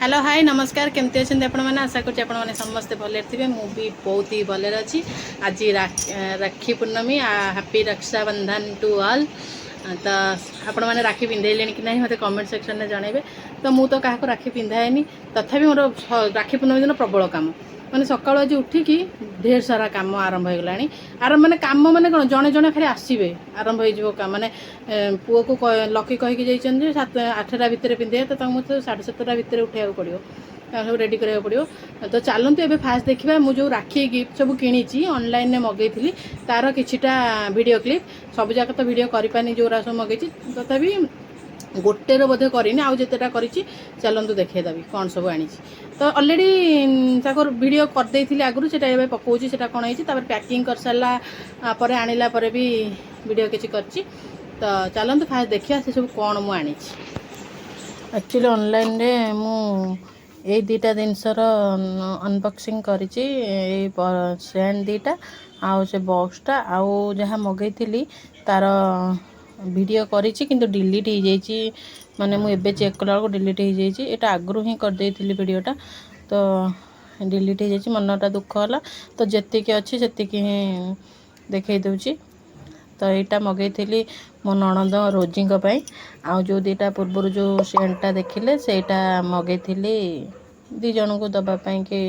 Hello hi नमस्कार केमती अच्छे आपण मैंने आशा करुँच आपण मैंने समस्ते भले थे भी बहुत ही भले अच्छी आज राखी पूर्णमी हैप्पी रक्षाबंधन टू ऑल। तो आपण मैंने राखी पिंधेले कि ना मत कमेंट सेक्शन में जनइबे। तो मुझे तो क्या राखी पिंधाएनी तथापि मोर राखी पूर्णमी दिन प्रबल कम मैंने सका आज उठिकी ढेर सारा कम आरंभ हो गला आरंभ मैंने कम मैंने कौन जड़े जड़े खाली आसवे आरंभ हो काम मैंने पुओ को लकी कहीकि जाइए 7-8टा भितर पिंधे तो मुझे 7:30 भितर उठाइक पड़ो सब रेडी कराया पड़ो। तो चलते एवं फास्ट देखा मुझे राखी गिफ्ट सब किणी ऑनलाइन में मगेली तार किछिटा वीडियो क्लिप सब जाक तो वीडियो करें जोरा सब मगेची तथापि गोटे बोधे करनी आउ जितेटा करी चलतु देखीदेवी कौन सब आनी। तो अलरेडी ताकर वीडियो करदे आगुरी से पकाऊँगी से कौन है पैकिंग कर सारापर आणला भी वीडियो किसी कर। तो चलतु फास्ट देखिए से सब कौन मुझे एक्चुअली ऑनलाइन रे मु ए दुटा जिनसर अनबॉक्सिंग करी सेंड दुटा आउ से बॉक्सटा आउ जहाँ मगेली तार वीडियो करी किंतु डिलीट हो जाइए माने मुझे चेक कला डिलीट हो जाइए एटा आगु ही करदे वीडियोटा तो डिलीट हो जाइए मनटा दुख है। तो जी अच्छी से देखई दूची। तो यहाँ मगेली मो नणंद रोजी आउ जो दुटा पूर्व जो सेंटा देखिले सेटा मगेली दी जन को दवापाई कि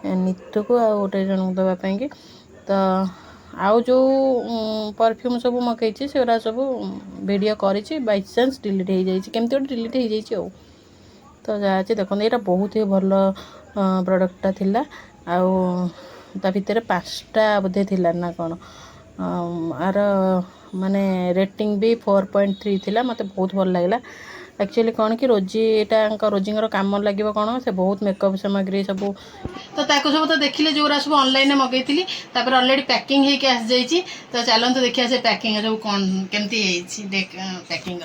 नीतू को आ गोटे जन को दवापाई कि। तो आउ जो परफ्यूम सब मगेची से सब वीडियो करी बाई चांस डिलीट हो जाइए केमती गोटे डिलीट हो जाइए। तो जहाँ देखो ये बहुत ही भल प्रोडक्टा थिला आउ ता भितर 5टा बोधे थिला ना कौन आर माने रेटिंग भी 4.3 थिला मते बहुत भल लगला। एक्चुअली कौन कि रोजी यहाँ रोजीर कम लगे कौन से बहुत मेकअप सामग्री सब तो सब तो देखिले जोरा सब ऑनलाइन मगेली अलरेडी पैकिंग होके आसी जाइए। तो चलते देखिए से पैकिंग सब कौन केमती पैकिंग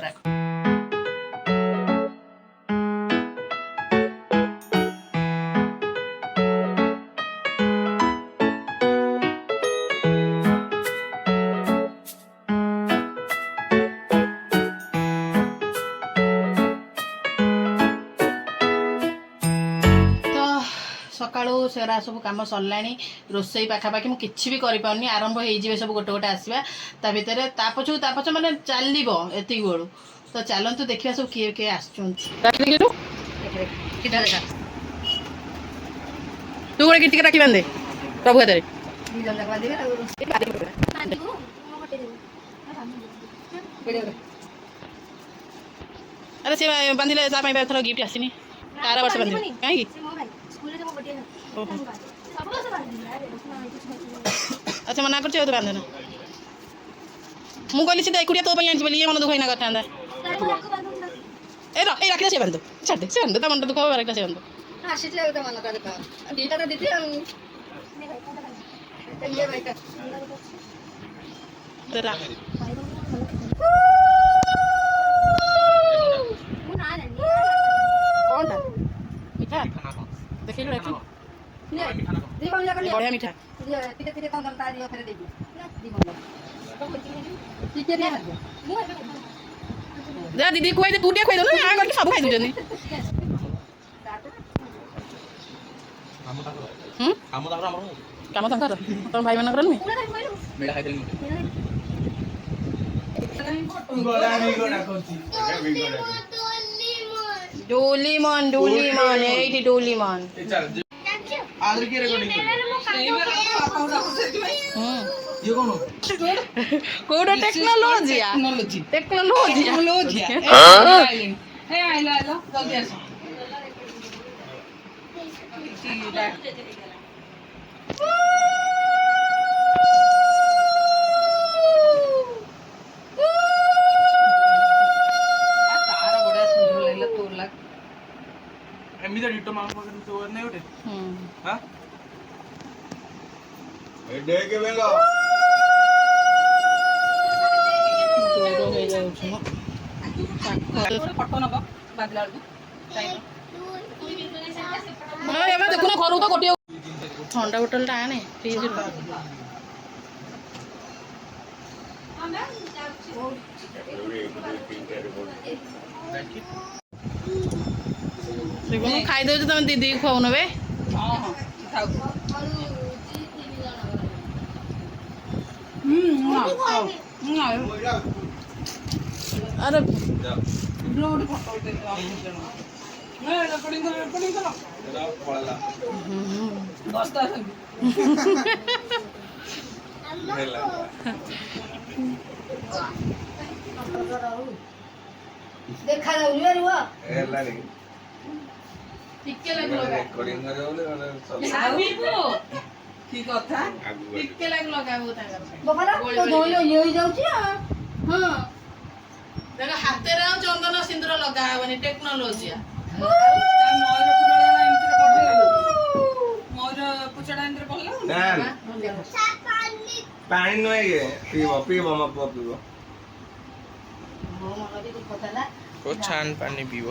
सकाळू सेरा सब कम सरला रोसई पाखापाखि मुझे भी करें आरंभ हो सब गोटे गोटे आसवा ता भर तापछ माने चलो एति बेलू। तो चलतु देखा सब किए किए आसुँ तू गोटे किटी राखी बांधे प्रभु हाथ अरे सी बांधिले थर गिफ्ट आसनी तार वर्ष बांधे कहीं अच्छा मना कर तो बांधना मुझे सीधा एकुटिया तो ये मन दुख होना करता ए रखिले से बांधो छाड़ दे से बांधो ता मन दुख हो रखिले से बांधो कौन मीठा देख बढ़िया मीठा दीदी खुआई दे तू टे खुआई दो ना करके सब खाई दूजनी काम तांकर तुम भाई मन करनी मेडा खाई देली डोलीमन डोलीमन एटी डोलीमन आदर की रिकॉर्डिंग ये कौन कोड टेक्नोलॉजी टेक्नोलॉजी टेक्नोलॉजी ए आइलो आइलो जल्दी आसो एमिदा डिटो मांग पकड़ तो नहीं उठे हां ए डे के बेगा दो हो जाउ छ फोटो नबा बादला हां एबे देखो ना घरु तो गोटे ठंडा बोतल टा आने फ्रिज ଶିବଙ୍କୁ ଖାଇଦେଉଛି ତମେ ଦିଦିକି ଖୁଆଉନ ବେ। ଆରେ देखा जाऊनी ରୁହ ଟିକେ କି କଥା ଟିକେ ଲଗାବୁ ତାଙ୍କର ବାବାରା ତ ଧୋଇ ଇଏ ହେଇ ଯାଉଛି ହଁ ଦେଖ ହାତରେ ଆଉ ଚନ୍ଦନ ସିନ୍ଦୁର ଲଗା ହବନି ଟେକ୍ନୋଲୋଜି ପାଣି ନୁହେଁ ପିଇବ ପିଇବ ମୋ ପୁଅ ପିଇବ ଛାନ ପାଣି ପିଇବ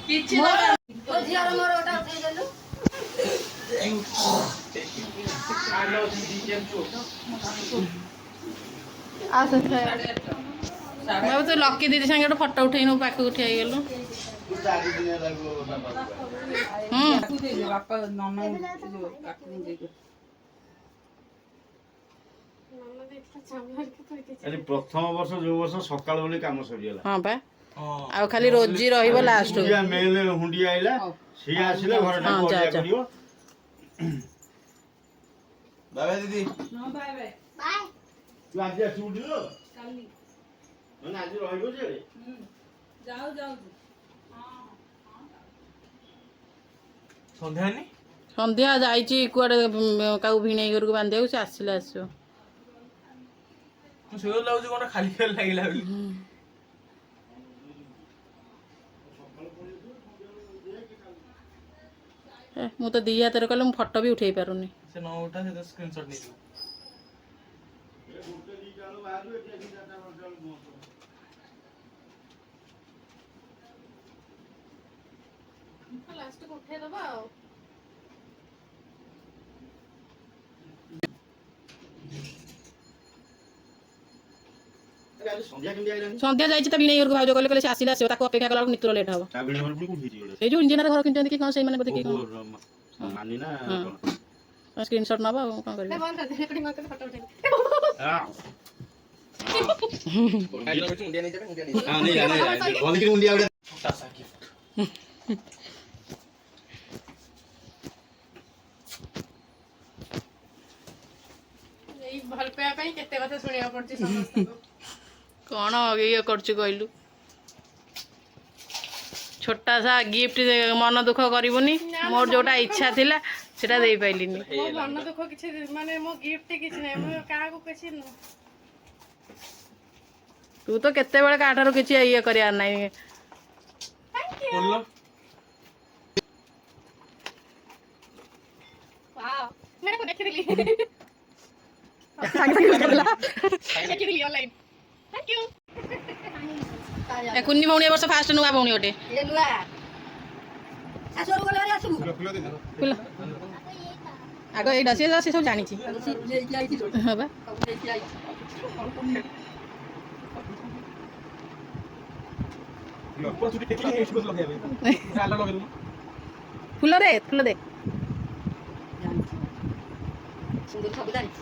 କିଛି ତୋ ଝିଅର ମୋର ଗୋଟା ଉଠେଇ ଦେଲୁ ତୁ ଲକି ଦିଦି ସାଙ୍ଗେ ଗୋଟେ ଫଟୋ ଉଠେଇ ନୁ ପାଖକୁ ଉଠି ହେଇଗଲୁ ପ୍ରଥମ ବର୍ଷ ଯୋଉ ବର୍ଷ ସକାଳ ବୋଲି କାମ ସରିଗଲା ହଁ ବା ଆଉ ଖାଲି ରୋଜି ରହିବ ଲାଷ୍ଟ ମେନ୍ ହୁଣ୍ଡି ଆଇଲା ସିଏ ଆସିଲେ ଘରଟା କରିବ ବାବା ଦିଦି ତୁ ଆଜି ଆସିବୁ ମାନେ ଆଜି ରହିବ ଯେ ସନ୍ଧ୍ୟାନି ସନ୍ଧ୍ୟା ଯାଇଛି କୁଆଡେ କାଉ ଭିଣେଇ ଘରକୁ ବାନ୍ଧିବାକୁ ସେ ଆସିଲେ ଆସିବ ମୁଁ ଶୋଇବାକୁ ଲାଗୁଛି କଣ ଖାଲି ଖାଲି ଲାଗିଲା ବୋଲି ମୁଁ ତ ଦି ହାତରେ କଲେ ମୁଁ ଫଟୋ ବି ଉଠେଇ ପାରୁନି ସେ ନ ଉଠା ସେ ସ୍କ୍ରିନଶଟ ନେଇଯିବ ଲାଷ୍ଟକୁ ଉଠେଇଦବା ଆଉ ସନ୍ଧ୍ୟା ଯାଇଛି ତା ଭିଣେଇ ଘରକୁ ଭାଉଜ କହିଲେ ସେ ଆସିଲେ ଆସିବ ତାକୁ ଅପେକ୍ଷା କଲା ବେଳକୁ ନିତୁର ଲେଟ୍ ହବ ଏଇ ଯୋଉ ଇଞ୍ଜିନିୟର ଘର କିଣିଛନ୍ତି କି କଣ ସେଇମାନେ ବୋଧେ କି କଣ ସ୍କ୍ରିନଶଟ ନବ ଆଉ କଣ କରିବ ଏଇ ଭଲ ପାଇବା ପାଇଁ କେତେ କଥା ଶୁଣିବାକୁ ପଡୁଛି ସମସ୍ତଙ୍କୁ କଣ ଇଏ କରୁଛୁ କହିଲୁ ଛୋଟା ସା ଗିଫ୍ଟ ମନ ଦୁଃଖ କରିବୁନି ମୋର ଯୋଉଟା ଇଚ୍ଛା ଥିଲା ସେଟା ଦେଇପାରିଲିନି ମୋ ମନ ଦୁଃଖ କିଛି ମାନେ ମୋ ଗିଫ୍ଟ କିଛି ନାହିଁ ମୁଁ କାହାକୁ କିଛି ତୁ ତ କେତେବେଳେ କାହାଠାରୁ କିଛି ଇଏ କରିବାର ନାହିଁ କୁନି ଭଉଣୀ ଏ ବର୍ଷ ଫାଷ୍ଟ ନୂଆ ଭଉଣୀ ଗୋଟେ ଆଗ ଏଇଟା ସେ ସବୁ ଜାଣିଛି ହଁ ବା ଫୁଲ ଦେ ସୁନ୍ଦର ସବୁ ଜାଣିଛି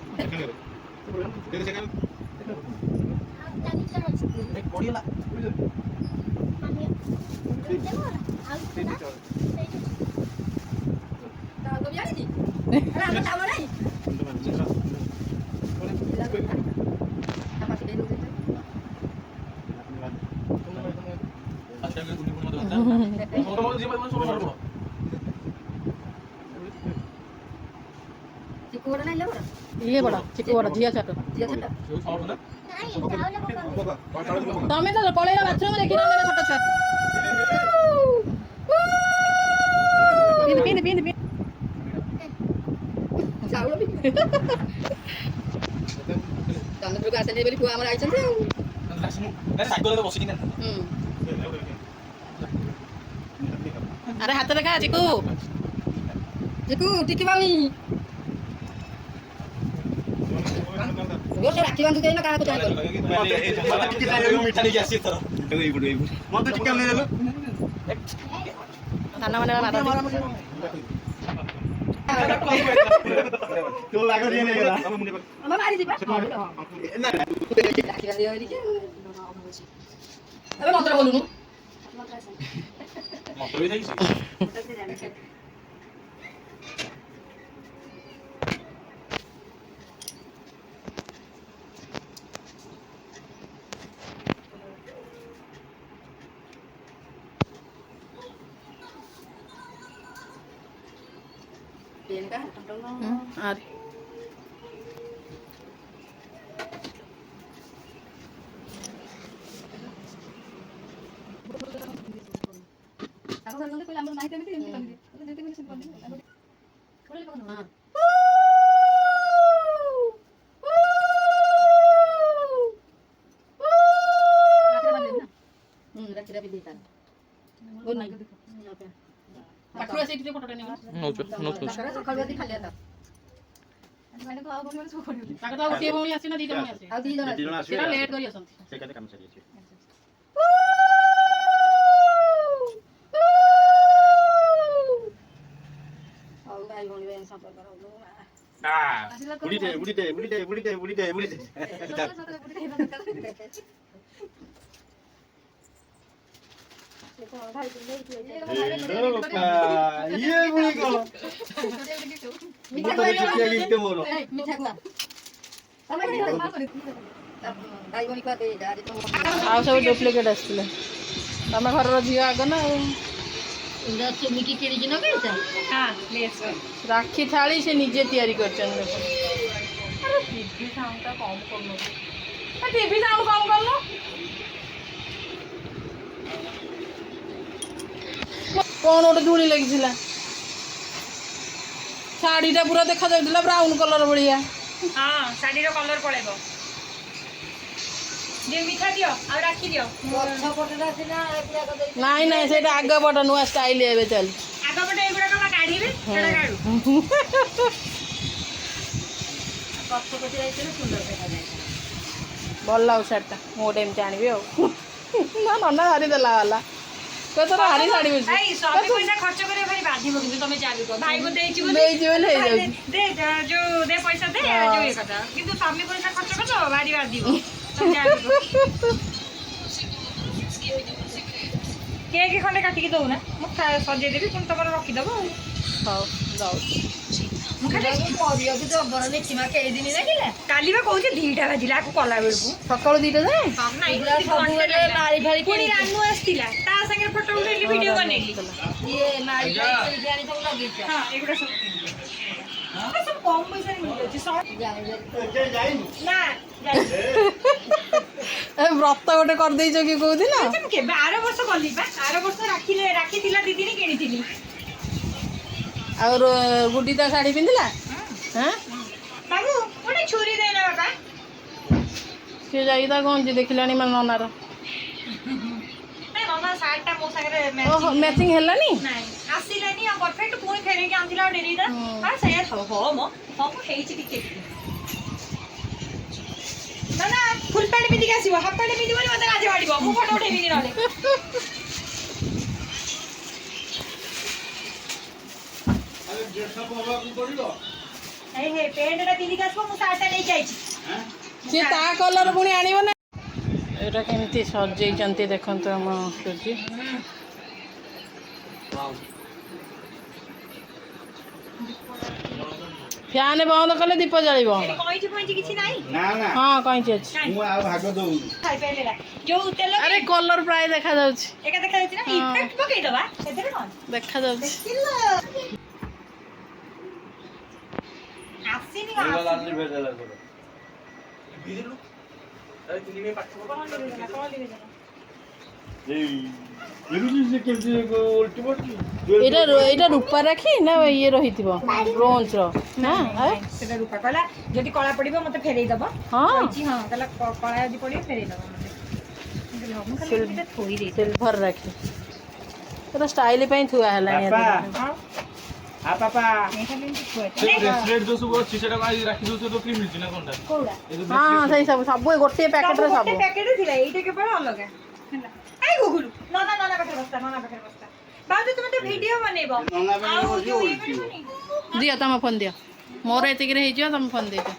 ଇଏ ବଡ ଚିକୁ ବଡ ଝିଅ ଛୋଟ ତମେ ତ ପଳେଇଲ ବାଥରୁମ ଦେଖିନ ଛୋଟ ଛୁଆ ପିନ୍ଧି ଚନ୍ଦ୍ରପୁରକୁ ଆସିଲେ ବୋଲି ପୁଅ ଆମର ଆଇଛନ୍ତି ଆରେ ହାତ ଦେଖା ଚିକୁ ଟିକେ ପାଉନି ରାକ୍ଷୀ ବାନ୍ଧୁ ଦେଇନ କାହାକୁ ମିଠା ନେଇକି ଆସିଛି ମତେ ଟିକେ ନେଇଦେଲୁ ଧାନ ମାନେ ମାରନ୍ତି। ତୋ ଲାଗ দিয়ে ନେଇଗଲା ଆମେ ମାରିଯିବା ଏବେ ମନ୍ତ୍ର ବୋଲୁନୁ আর ପାଖରୁ ଆସି ଟିକେ ଫଟୋଟା ନିଅ। ତାଙ୍କର ତ ଆଉ ଗୋଟିଏ ଭଉଣୀ ଆସିନା ଦିଟା ଭଉଣୀ ଆସିବେ। ଆଉ ଦି ଜଣ ଦି ଜଣ ଆସିବେ ସେଟା ଲେଟ୍ କରି ଆସନ୍ତି। ସେ କାଲି କାମ ସରିଯାଇଛି ହଉ ଭାଇ ଭଉଣୀ ଭାଇ ସମ୍ପର୍କ ହଉ ବୁଡ଼ିଟେ ବୁଡ଼ିଟେ ବୁଡ଼ିଟେ ବୁଡ଼ିଟେ ବୁଡ଼ିଟେ ବୁଡ଼ିଟେ ଇଏ ବୁଡ଼ି କଣ ମତେ ଛୁଟିଆ ଗିଫ୍ଟ ମୋର ଭାଇ ଭଉଣୀ କୁହା ଦେଇ ଆଉ ସବୁ ଡୁପ୍ଲିକେଟ୍ ଆସିଥିଲେ। ତମେ ଘରର ଝିଅ ଆଗ ନା ଆଉ। ଚୁମିକି କିଣିକି ନଗେଇଛ ରାକ୍ଷୀ ଥାଳି ସେ ନିଜେ ତିଆରି କରିଛନ୍ତି। ଆରେ ଟିଭି ସାଉଣ୍ଡଟା କମ୍ କରୁନୁ। ଟିଭି ସାଉଣ୍ଡ କମ୍ କରୁନୁ। କ'ଣ ଗୋଟେ ଧୂଳି ଲାଗିଥିଲା। ଶାଢ଼ୀଟା ପୁରା ଦେଖାଯାଉଥିଲା ବ୍ରାଉନ୍ କଲର୍ ଭଳିଆ। ହଁ ଶାଢ଼ୀର କଲର୍ ପଳେଇବ। ଯେ ମିଠା ଦିଅ ଆଉ ରାକ୍ଷୀ ଦିଅ। ଗଛ ପଟଟା ସିନା ନାଇଁ ନାଇଁ ସେଇଟା ଆଗ ପଟ ନୂଆ ଷ୍ଟାଇଲ ଏବେ ଚାଲିଛି। ଆଗ ପଟେ ଏଗୁଡ଼ାକ କାଢ଼ିବେ ସେଟା କାଢ଼ୁ। ଗଛ ପଟି ଯାଇଥିଲେ ସୁନ୍ଦର ଦେଖାଯାଏ ଭଲ ଲାଗୁ ଶାଢ଼ୀଟା ମୁଁ ଗୋଟେ ଏମିତି ଆଣିବି ଆଉ। ନା ନନା ଭାରି ଦେଲା ବାଲା ତୋର ଭାରି ଶାଢ଼ୀ ବୁଝି ଏଇ ସବୁ ପଇସା ଖର୍ଚ୍ଚ କରିବା ଭାରି ବାଧିବ କିନ୍ତୁ ତମେ ଚାଲିବ ଭାଇକୁ ଦେଇଛି ବୋଲି ଦେଇଛି ବୋଲି ହେଇଯାଉଛି। ଦେ ଯୋଉ ଦେ ପଇସା ଦେ ଯୋଉ ଇଏ କଥା କିନ୍ତୁ ସ୍ୱାମୀ ପଇସା ଖର୍ଚ୍ଚ କରିଛ ଭାରି ବାଧିବ ତମେ ଚାଲିବ। କେକ୍ ଖଣ୍ଡେ କାଟିକି ଦଉନା ମୁଁ ସଜେଇଦେବି ପୁଣି ତମର ରଖିଦବ ଆଉ। ହଉ ଦଉଛି। ମୁଁ ଖାଲି କରିବାକୁ ଜବର ଦେଖିବା କେଇଦିନ ଲାଗିଲା କାଲି ବା କହୁଛି 2ଟା ବାଜିଲା ଆକୁ କଲା ବେଳକୁ ସକାଳୁ 2ଟା ଯାଏ ସବୁବେଳେ ମାଳି ଫାଳି ପୁଣି ରାନୁ ଆସିଥିଲା ତା ସାଙ୍ଗରେ ଫଟୋ ଉଠେଇଲି ଭିଡ଼ିଓ ବନେଇଲି। ଇଏ ମାଳି ଫାଳି କିଣିକି ଆଣି ସବୁ ଲଗେଇଛ ହଁ ଏଗୁଡ଼ା ସବୁ ସବୁ କମ୍ ପଇସାରେ ମିଳିଯାଉଛି ଯାଇନି ନା ଏ ବ୍ରତ ଗୋଟେ କରିଦେଇଛ କି କୋଉଦିନ? ମୁଁ କେବେ ଆର ବର୍ଷ ଗଲି ବା ଆର ବର୍ଷ ରାକ୍ଷୀ ଥିଲା 2 ଦିନ କିଣିଥିଲି। ଆଉ ଗୁଡି ତା ଶାଢ଼ୀ ପିନ୍ଧିଲା? ହଁ ବାବୁ ଗୋଟେ ଛୁରୀ ଦେଇନା ବାପା। ସିଏ ଯାଇକି ତା ଗଞ୍ଜି ଦେଖିଲାଣି ମାନେ ନନାର। ନନା ଶାର୍ଟଟା ମୋ ସାଙ୍ଗରେ ଓହୋ ମ୍ୟାଚିଂ ହେଲାନି? ନାଇଁ ଆସିଲାନି ଆଉ ପରଫେକ୍ଟ ପୁଣି ଫେରେଇକି ଆଣିଥିଲା ଆଉ ଡେରିଟା ହଁ ସେଇଆ ହଁ ମ ହଁ ମୁଁ ହେଇଛି ଟିକେ ନା ନା ଫୁଲ ପ୍ୟାଣ୍ଟ ପିନ୍ଧିକି ଆସିବ ହାଫ ପ୍ୟାଣ୍ଟ ପିନ୍ଧିବନି ମତେ ଲାଜ ମାଡ଼ିବ ମୁଁ ଫଟୋ ଉଠେଇବିନି ନହେଲେ। ଏଇ ହେ ପ୍ୟାଣ୍ଟଟା ପିନ୍ଧିକି ଆସିବ ମୁଁ ଶାର୍ଟଟା ନେଇକି ଆଇଛି। ସିଏ ତା କଲର ପୁଣି ଆଣିବ ନା। ଏଇଟା କେମିତି ସଜେଇଛନ୍ତି ଦେଖନ୍ତୁ ଆମ ସୁଜି। ଫ୍ୟାନ୍ ବନ୍ଦ କଲେ ଦୀପ ଜଳିବ। କଇଁଚି ଫଇଁଚି କିଛି ନାହିଁ ନା ନା ହଁ କଇଁଚି ଅଛି। ମୁଁ ଆଉ ଭାଗ ଦଉନି ଖାଇପାରିଲା ଯୋଉ ତେଲ ଆରେ କଲର ପ୍ରାୟ ଦେଖାଯାଉଛି। ଏକା ଦେଖାଯାଉଛି ନା ଇଫେକ୍ଟ ପକେଇଦବା ସେଥିରେ କଣ ଦେଖାଯାଉଛି। ଆସିନି ଏଇଟା ରୂପା ରାକ୍ଷୀ ନା ଇଏ ରହିଥିବ ବ୍ରୋଞ୍ଜର ନା ସେଟା ରୂପା କହିଲା ଯଦି କଳା ପଡିବ ମତେ ଫେରେଇ ଦବ। ହଁ ହଁ ତାହେଲେ କଳା ଯଦି ପଡିବ ଫେରେଇ ଦବ ମତେ ଥୋଇ ଦେଇଛି ସିଲଭର ରାକ୍ଷୀ ପୁରା ଷ୍ଟାଇଲ ପାଇଁ ଥୁଆ ହେଲାଣି। ହଁ ସେଇ ସବୁ ସବୁ ଗୋଟିଏ ପ୍ୟାକେଟରେ ସବୁ। ପ୍ୟାକେଟ ଥିଲା ଏଇଟା କେବଳ ଅଲଗା ହେଲା ଏ ଗୁଗୁଲୁ ନନା ପାଖରେ ବସ୍ତା ଭାଉଜ ତୁମେ ତ ଭିଡିଓ ବନେଇବ ଆଉ ଯୋଉ ଇଏ କରିବନି ଦିଅ ତମ ଫୋନ୍ ଦିଅ ମୋର ଏତିକିରେ ହେଇଯିବ ତମ ଫୋନ୍ ଦେଇଦିଅ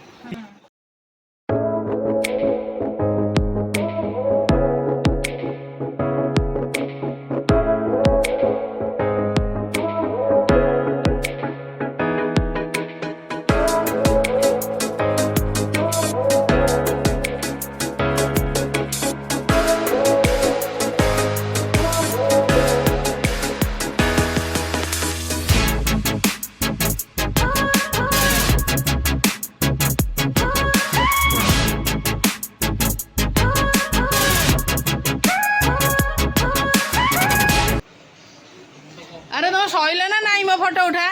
ଆରେ ତମ ସଇଲା ନା ନାଇଁ ମୋ ଫଟୋ ଉଠା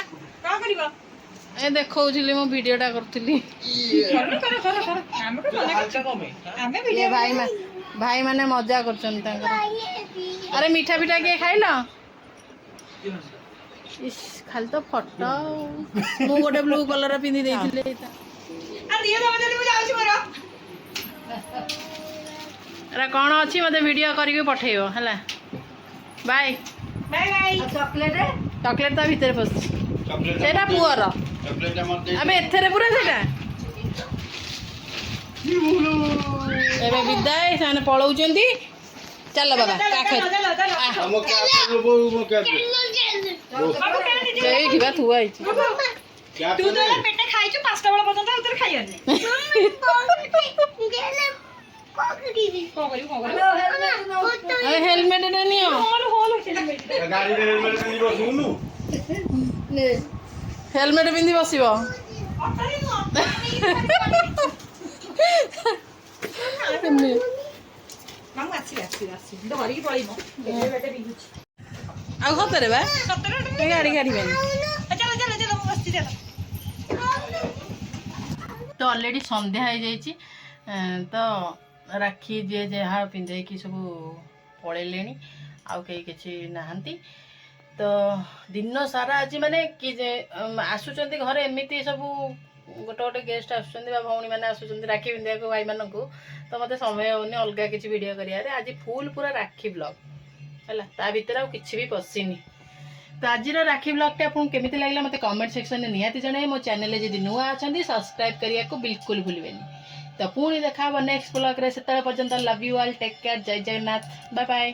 କଣ କରିବ ଏ ଦେଖଉଥିଲି ମୁଁ ଭିଡ଼ିଓଟା କରୁଥିଲି କର ଆମେ କଣ ମନା କରୁଛୁ? ଆମେ ଭିଡିଓ ଭାଇମାନେ ମଜା କରୁଛନ୍ତି ତାଙ୍କର ଆରେ ମିଠା ପିଠା କିଏ ଖାଇଲ ଇସ୍ ଖାଲି ତ ଫଟୋ ମୁଁ ଗୋଟେ ବ୍ଲୁ କଲର ପିନ୍ଧି ଦେଇଥିଲି ଆଉ ଦିଅ ତମେ ଯଦି ମୁଁ ଯାଉଛି ମୋର ଏରା କ'ଣ ଅଛି ମୋତେ ଭିଡ଼ିଓ କରିକି ପଠେଇବ ହେଲା ବାଏ ବାଇ ବାଇ ଚକଲେଟ୍ ତା ଭିତରେ ପଶିଛି ସେଇଟା ପୁଅର ଆମେ ଏଥିରେ ପୁରା ସେଇଟା ଏବେ ବିଦାୟ ସେମାନେ ପଳଉଛନ୍ତି ଚାଲ ବାବା ସେଇଠି ବା ଥୁଆ ହେଇଛି ତୁ ତ ପେଟେ ଖାଇଛୁ 5ଟା ବେଳ ପର୍ଯ୍ୟନ୍ତ ଆଉ ତୋର ଖାଇବାର ନାହିଁ କଣ କରିବୁ ଆରେ ହେଲମେଟଟା ନିଅ ହେଲମେଟ ପିନ୍ଧି ବସିବ ଧରିକି ପଳେଇବ ଆଉ ସତରେ ବା ସତରେ ଗାଡ଼ି କାଢ଼ିବେନି ଚାଲ ମୁଁ ବସିଛି ଚାଲ ତ ଅଲରେଡ଼ି ସନ୍ଧ୍ୟା ହେଇଯାଇଛି ତ ରାକ୍ଷୀ ଯିଏ ଯାହା ପିନ୍ଧେଇକି ସବୁ ପଳେଇଲେଣି ଆଉ କେହି କିଛି ନାହାନ୍ତି ତ ଦିନ ସାରା ଆଜି ମାନେ କି ଆସୁଛନ୍ତି ଘରେ ଏମିତି ସବୁ ଗୋଟେ ଗେଷ୍ଟ ଆସୁଛନ୍ତି ବା ଭଉଣୀମାନେ ଆସୁଛନ୍ତି ରାକ୍ଷୀ ପିନ୍ଧିବାକୁ ଭାଇମାନଙ୍କୁ ତ ମୋତେ ସମୟ ହେଉନି ଅଲଗା କିଛି ଭିଡ଼ିଓ କରିବାରେ ଆଜି ଫୁଲ୍ ପୁରା ରାକ୍ଷୀ ବ୍ଲଗ୍ ହେଲା ତା ଭିତରେ ଆଉ କିଛି ବି ପଶିନି ତ ଆଜିର ରାକ୍ଷୀ ବ୍ଲଗ୍ଟା ଆପଣଙ୍କୁ କେମିତି ଲାଗିଲା ମୋତେ କମେଣ୍ଟ ସେକ୍ସନରେ ନିହାତି ଜଣାଇବେ ମୋ ଚ୍ୟାନେଲରେ ଯଦି ନୂଆ ଅଛନ୍ତି ସବସ୍କ୍ରାଇବ୍ କରିବାକୁ ବିଲକୁଲ ଭୁଲିବେନି ତ ପୁଣି ଦେଖା ହେବ ନେକ୍ସଟ ବ୍ଲଗ୍ରେ ସେତେବେଳେ ପର୍ଯ୍ୟନ୍ତ love you all take care ଜୟ ଜଗନ୍ନାଥ ବାଏ ବାଏ